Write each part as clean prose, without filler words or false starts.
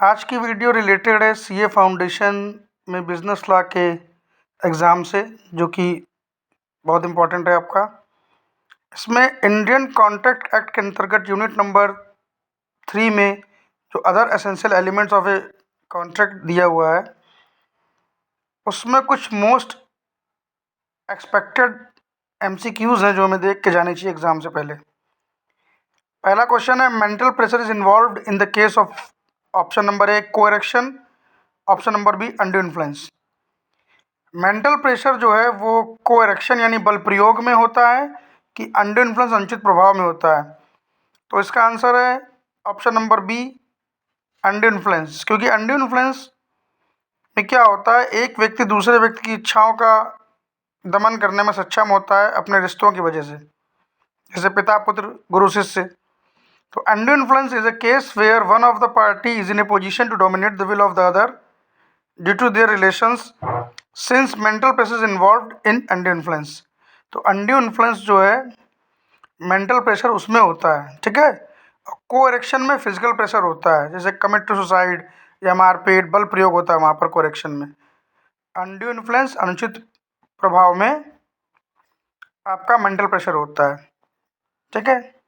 आज की video related है सीए फाउंडेशन में बिजनेस लॉ के एग्ज़ाम से, जो कि बहुत इम्पोर्टेंट है आपका। इसमें इंडियन कॉन्ट्रैक्ट एक्ट के अंतर्गत यूनिट नंबर 3 में जो other essential elements of a contract दिया हुआ है, उसमें कुछ मोस्ट एक्सपेक्टेड एमसीक्यूज़ हैं जो हमें देख के जाने चाहिए एग्ज़ाम से पहले। पहला क्वेश्चन है, mental pressure is involved in the case of option number A coercion, option number B undue influence. Mental pressure जो है वो कोएरेक्शन यानी बल प्रयोग में होता है कि अनड्यू इन्फ्लुएंस अनुचित प्रभाव में होता है। तो इसका आंसर है option number B, undue influence. क्योंकि अनड्यू इन्फ्लुएंस में क्या होता है, एक व्यक्ति दूसरे व्यक्ति की इच्छाओं का दमन करने में सक्षम होता है अपने रिश्तों की वजह से, जैसे पिता पुत्र, गुरु शिष्य। तो undue influence is a case where one of the party is in a position to dominate the will of the other due to their relations since mental pressure is involved in undue influence. तो undue influence जो है mental pressure उसमें होता है, ठीक है। कोएरेक्शन में physical pressure होता है, जैसे कमिट टू सुसाइड या मारपीट, बल प्रयोग होता है वहाँ पर कोएरेक्शन में। अनड्यू इन्फ्लुएंस अनुचित प्रभाव में आपका मेंटल प्रेशर होता है, ठीक है।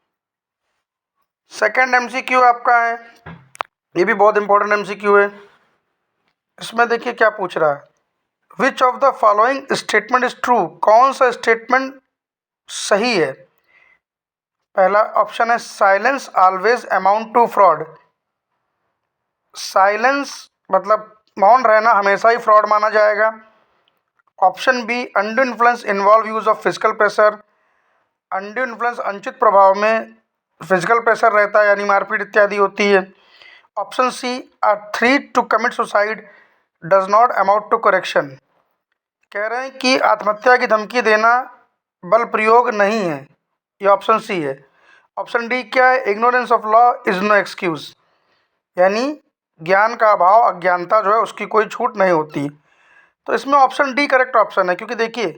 सेकंड एमसीक्यू आपका है, ये भी बहुत इंपॉर्टेंट एमसीक्यू है। इसमें देखिए क्या पूछ रहा है, which of the following statement is true. कौन सा स्टेटमेंट सही है। पहला ऑप्शन है, silence always amount to fraud. Silence मतलब मौन रहना हमेशा ही फ्रॉड माना जाएगा। Option B, undue influence involve use of physical pressure. Undue influence अनुचित प्रभाव में फिजिकल प्रेशर रहता है यानी मारपीट इत्यादि होती है। Option C, a threat to commit suicide does not amount to coercion. कह रहे हैं कि आत्महत्या की धमकी देना बल प्रयोग नहीं है, ये ऑप्शन सी है। ऑप्शन डी क्या है, ignorance of law is no excuse, यानी ज्ञान का अभाव, अज्ञानता जो है उसकी कोई छूट नहीं होती। तो इसमें ऑप्शन डी करेक्ट ऑप्शन है, क्योंकि देखिए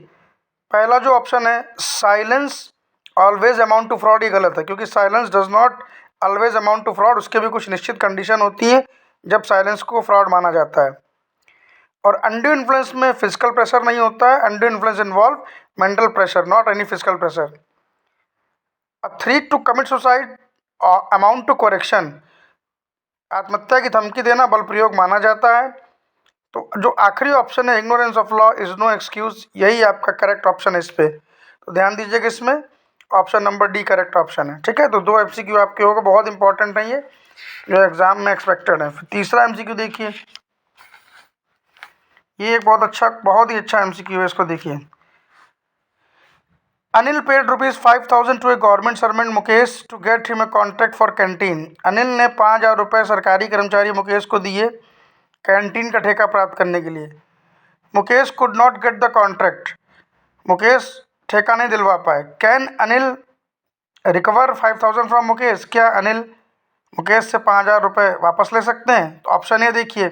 पहला जो ऑप्शन है silence always amount to fraud, ये गलत है, क्योंकि silence does not always amount to fraud. उसके भी कुछ निश्चित कंडीशन होती है जब साइलेंस को फ्रॉड माना जाता है। और अनड्यू इन्फ्लुएंस में फिजिकल प्रेशर नहीं होता है, undue influence involve mental pressure, not any physical pressure. A threat to commit suicide amount to coercion, आत्महत्या की धमकी देना बल प्रयोग माना जाता है। तो जो आखिरी ऑप्शन है, ignorance of law is no excuse, यही आपका करेक्ट ऑप्शन है इस पे। तो ध्यान दीजिएगा, इसमें option number D correct option है, ठीक है। तो दो एमसीक्यू आपके होगा, बहुत इंपॉर्टेंट है ये, जो एग्जाम में एक्सपेक्टेड है। फिर तीसरा एमसीक्यू देखिए, ये एक बहुत ही अच्छा एमसीक्यू है, इसको देखिए। Anil paid ₹5,000 to a government servant Mukesh to get him a contract for canteen. Anil ने 5,000 रुपये सरकारी कर्मचारी मुकेश को दिए कैंटीन का ठेका प्राप्त करने के लिए। Mukesh could not get the contract, Mukesh ठेका नहीं दिलवा पाए। Can Anil recover 5,000 from Mukesh, क्या अनिल मुकेश से 5,000 रुपये वापस ले सकते हैं। तो ऑप्शन ए देखिए,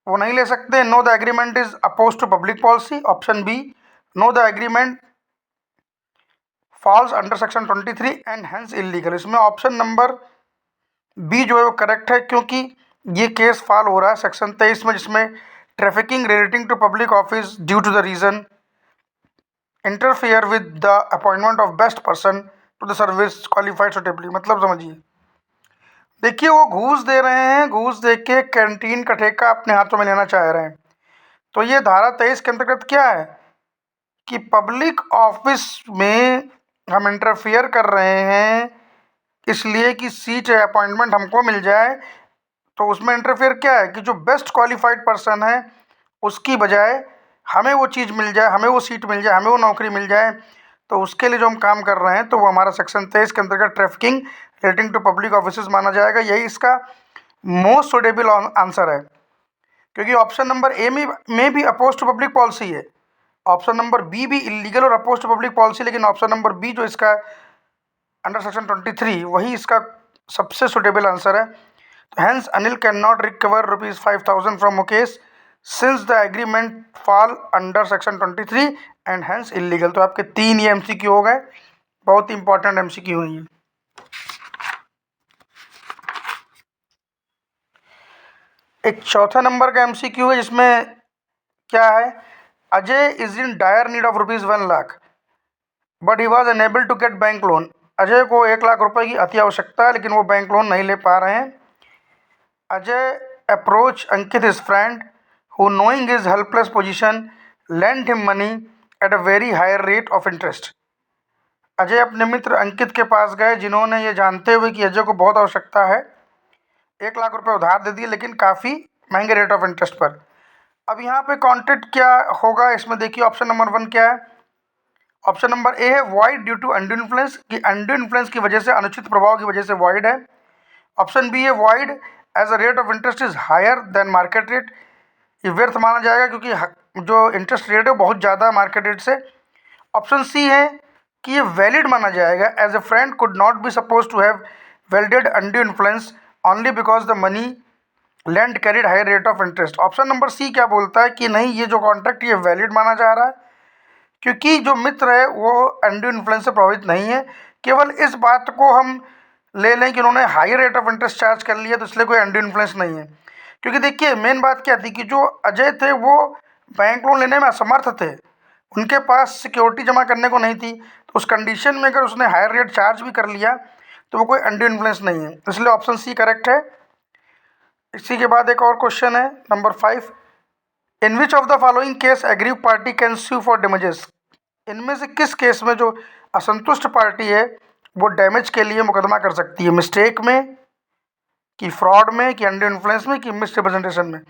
वो नहीं ले सकते, no the agreement is oppose to public policy. Option B, no the agreement falls under section 23 and hence illegal. इसमें ऑप्शन नंबर बी जो है वो करेक्ट है, क्योंकि ये केस फॉल हो रहा है सेक्शन 23 में, जिसमें trafficking relating to public office due to the reason interfere with the appointment of best person to the service qualified suitably. मतलब समझिए, देखिए वो घूस दे रहे हैं, घूस दे के कैंटीन का ठेका अपने हाथों में लेना चाह रहे हैं। तो ये धारा 23 के अंतर्गत क्या है कि पब्लिक ऑफिस में हम इंटरफियर कर रहे हैं इसलिए कि सीट या अपॉइंटमेंट हमको मिल जाए। तो उसमें इंटरफेयर क्या है कि जो बेस्ट क्वालिफाइड पर्सन है उसकी बजाय हमें वो चीज़ मिल जाए, हमें वो सीट मिल जाए, हमें वो नौकरी मिल जाए। तो उसके लिए जो हम काम कर रहे हैं तो वो हमारा सेक्शन 23 के अंतर्गत trafficking relating to public office माना जाएगा। यही इसका मोस्ट सुटेबल आंसर है, क्योंकि ऑप्शन नंबर ए में भी अपोज टू पब्लिक पॉलिसी है, ऑप्शन नंबर बी भी इलीगल और अपोज टू पब्लिक पॉलिसी, लेकिन ऑप्शन नंबर बी जो इसका अंडर सेक्शन 23 वही इसका सबसे सुटेबल आंसर है। तो hence Anil can not recover ₹5,000 from Mukesh since the agreement fall under section 23 and hence illegal. तो आपके 3 ये एमसीक्यू हो गए, बहुत ही इंपॉर्टेंट एमसीक्यू है ये। एक चौथा नंबर का MCQ है जिसमें क्या है, Ajay is in dire need of ₹1,00,000 but he was unable to get bank loan. Ajay को 1,00,000 रुपए की अति आवश्यकता है लेकिन वो बैंक लोन नहीं ले पा रहे हैं। Ajay approach Ankit his friend who knowing his helpless position lend him money at a very higher rate of interest. Ajay अपने मित्र अंकित के पास गए जिन्होंने ये जानते हुए कि अजय को बहुत आवश्यकता है 1,00,000 रुपये उधार दे दिए लेकिन काफ़ी महंगे रेट ऑफ इंटरेस्ट पर। अब यहाँ पे कॉन्ट्रैक्ट क्या होगा, इसमें देखिए ऑप्शन नंबर 1 क्या है। ऑप्शन नंबर ए है void due to undue influence, कि अंडू इन्फ्लुएंस की वजह से, अनुचित प्रभाव की वजह से वॉइड है। ऑप्शन बी है void as a rate of interest is higher than market rate, ये व्यर्थ माना जाएगा क्योंकि जो इंटरेस्ट रेट है बहुत ज़्यादा मार्केट रेट से। ऑप्शन सी है कि ये वैलिड माना जाएगा as a friend could not be supposed to have validated undue influence only because the money land carried higher rate of interest. Option number C क्या बोलता है कि नहीं, ये जो कॉन्ट्रैक्ट ये वैलिड माना जा रहा है क्योंकि जो मित्र है वो अंडू इन्फ्लुएंस से प्रभावित नहीं है। केवल इस बात को हम ले लें कि उन्होंने high rate of interest charge कर लिया तो इसलिए कोई अंडू इन्फ्लुएंस नहीं है। क्योंकि देखिए मेन बात क्या थी कि जो अजय थे वो बैंक लोन लेने में असमर्थ थे, उनके पास सिक्योरिटी जमा करने को नहीं थी, तो उस कंडीशन में अगर उसने हायर रेट चार्ज भी कर लिया तो वो कोई अंडू इन्फ्लुएंस नहीं है, इसलिए ऑप्शन सी करेक्ट है। इसी के बाद एक और क्वेश्चन है number 5, in which of the following case aggrieve party can sue for damages. इनमें से किस केस में जो असंतुष्ट पार्टी है वो डैमेज के लिए मुकदमा कर सकती है, मिस्टेक में कि फ्रॉड में कि अंडर इन्फ्लुएंस में कि मिस रिप्रेजेंटेशन में।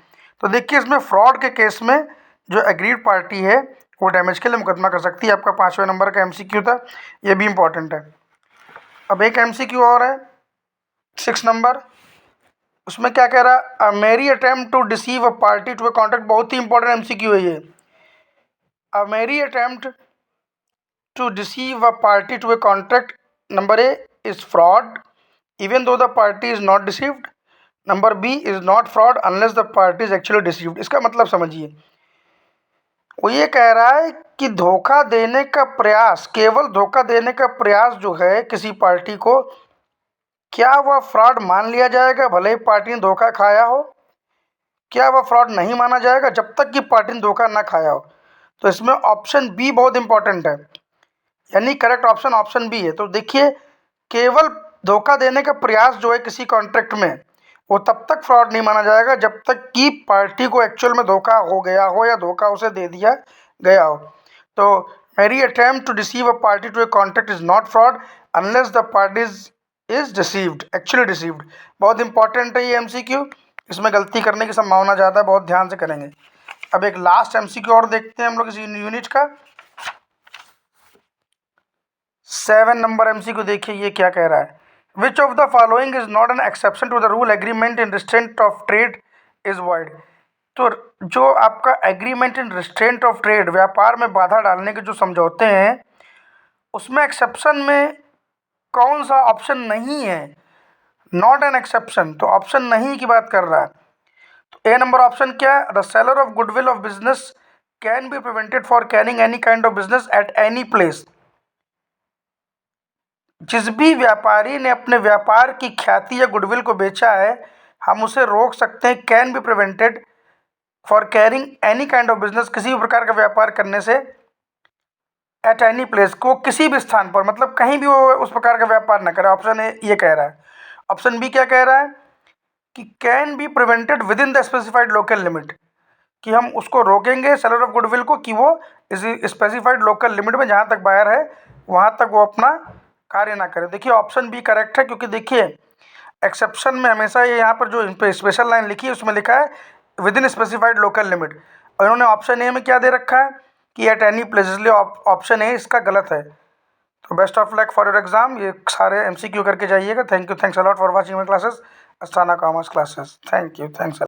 तो देखिए इसमें फ्रॉड के केस में जो एग्रीड पार्टी है वो डैमेज के लिए मुकदमा कर सकती है। आपका 5वें नंबर का MCQ था, ये भी इंपॉर्टेंट है। अब एक MCQ और है 6 नंबर, उसमें क्या कह रहा है, a mere attempt to deceive a party to a contract, बहुत ही इंपॉर्टेंट MCQ है ये। A mere attempt to deceive a party to a contract, number A is fraud even though the party is not deceived, number B is not fraud unless the party is actually deceived। इसका मतलब समझिए, वो ये कह रहा है कि धोखा देने का प्रयास, केवल धोखा देने का प्रयास जो है किसी पार्टी को, क्या वह फ्रॉड मान लिया जाएगा भले ही पार्टी ने धोखा खाया हो, क्या वह फ्रॉड नहीं माना जाएगा जब तक कि पार्टी ने धोखा ना खाया हो। तो इसमें ऑप्शन बी बहुत इंपॉर्टेंट है, यानी करेक्ट ऑप्शन ऑप्शन बी है। तो देखिए केवल धोखा देने का प्रयास जो है किसी कॉन्ट्रैक्ट में वो तब तक फ्रॉड नहीं माना जाएगा जब तक कि पार्टी को एक्चुअल में धोखा हो गया हो या धोखा उसे दे दिया गया हो। तो mere attempt to deceive a party to a contract is not fraud unless the party is deceived, actually deceived. बहुत इंपॉर्टेंट है ये MCQ, इसमें गलती करने की संभावना ज़्यादा है, बहुत ध्यान से करेंगे। अब एक लास्ट MCQ और देखते हैं हम लोग इस यूनिट का 7 नंबर MCQ। देखिए ये क्या कह रहा है, which of the following is not an exception to the rule agreement in restraint of trade is void. तो जो आपका agreement in restraint of trade, व्यापार में बाधा डालने के जो समझौते हैं, उसमें एक्सेप्शन में कौन सा ऑप्शन नहीं है, नॉट एन एक्सेप्शन, तो ऑप्शन नहीं की बात कर रहा है। तो ए नंबर ऑप्शन क्या है, the seller of goodwill of business can be prevented for carrying any kind of business at any place. जिस भी व्यापारी ने अपने व्यापार की ख्याति या गुडविल को बेचा है हम उसे रोक सकते हैं, can be prevented for carrying any kind of business, किसी भी प्रकार का व्यापार करने से, एट एनी प्लेस को किसी भी स्थान पर, मतलब कहीं भी वो उस प्रकार का व्यापार न करे। ऑप्शन ए ये कह रहा है। ऑप्शन बी क्या कह रहा है कि can be prevented with in the specified local limit, कि हम उसको रोकेंगे सेलर ऑफ गुडविल को कि वो इस स्पेसिफाइड लोकल लिमिट में जहाँ तक बायर है वहाँ तक वो अपना कार्य ना करे। देखिए ऑप्शन बी करेक्ट है, क्योंकि देखिए एक्सेप्शन में हमेशा ये यहाँ पर जो स्पेशल लाइन लिखी है उसमें लिखा है with in specified local limit, और इन्होंने ऑप्शन ए में क्या दे रखा है कि एट एनी प्लेस, इसलिए ऑप्शन ए इसका गलत है। तो best of luck for your exam, ये सारे MCQ करके जाइएगा। Thank you, thanks a lot for watching my classes, Asthana commerce classes. Thank you, thanks.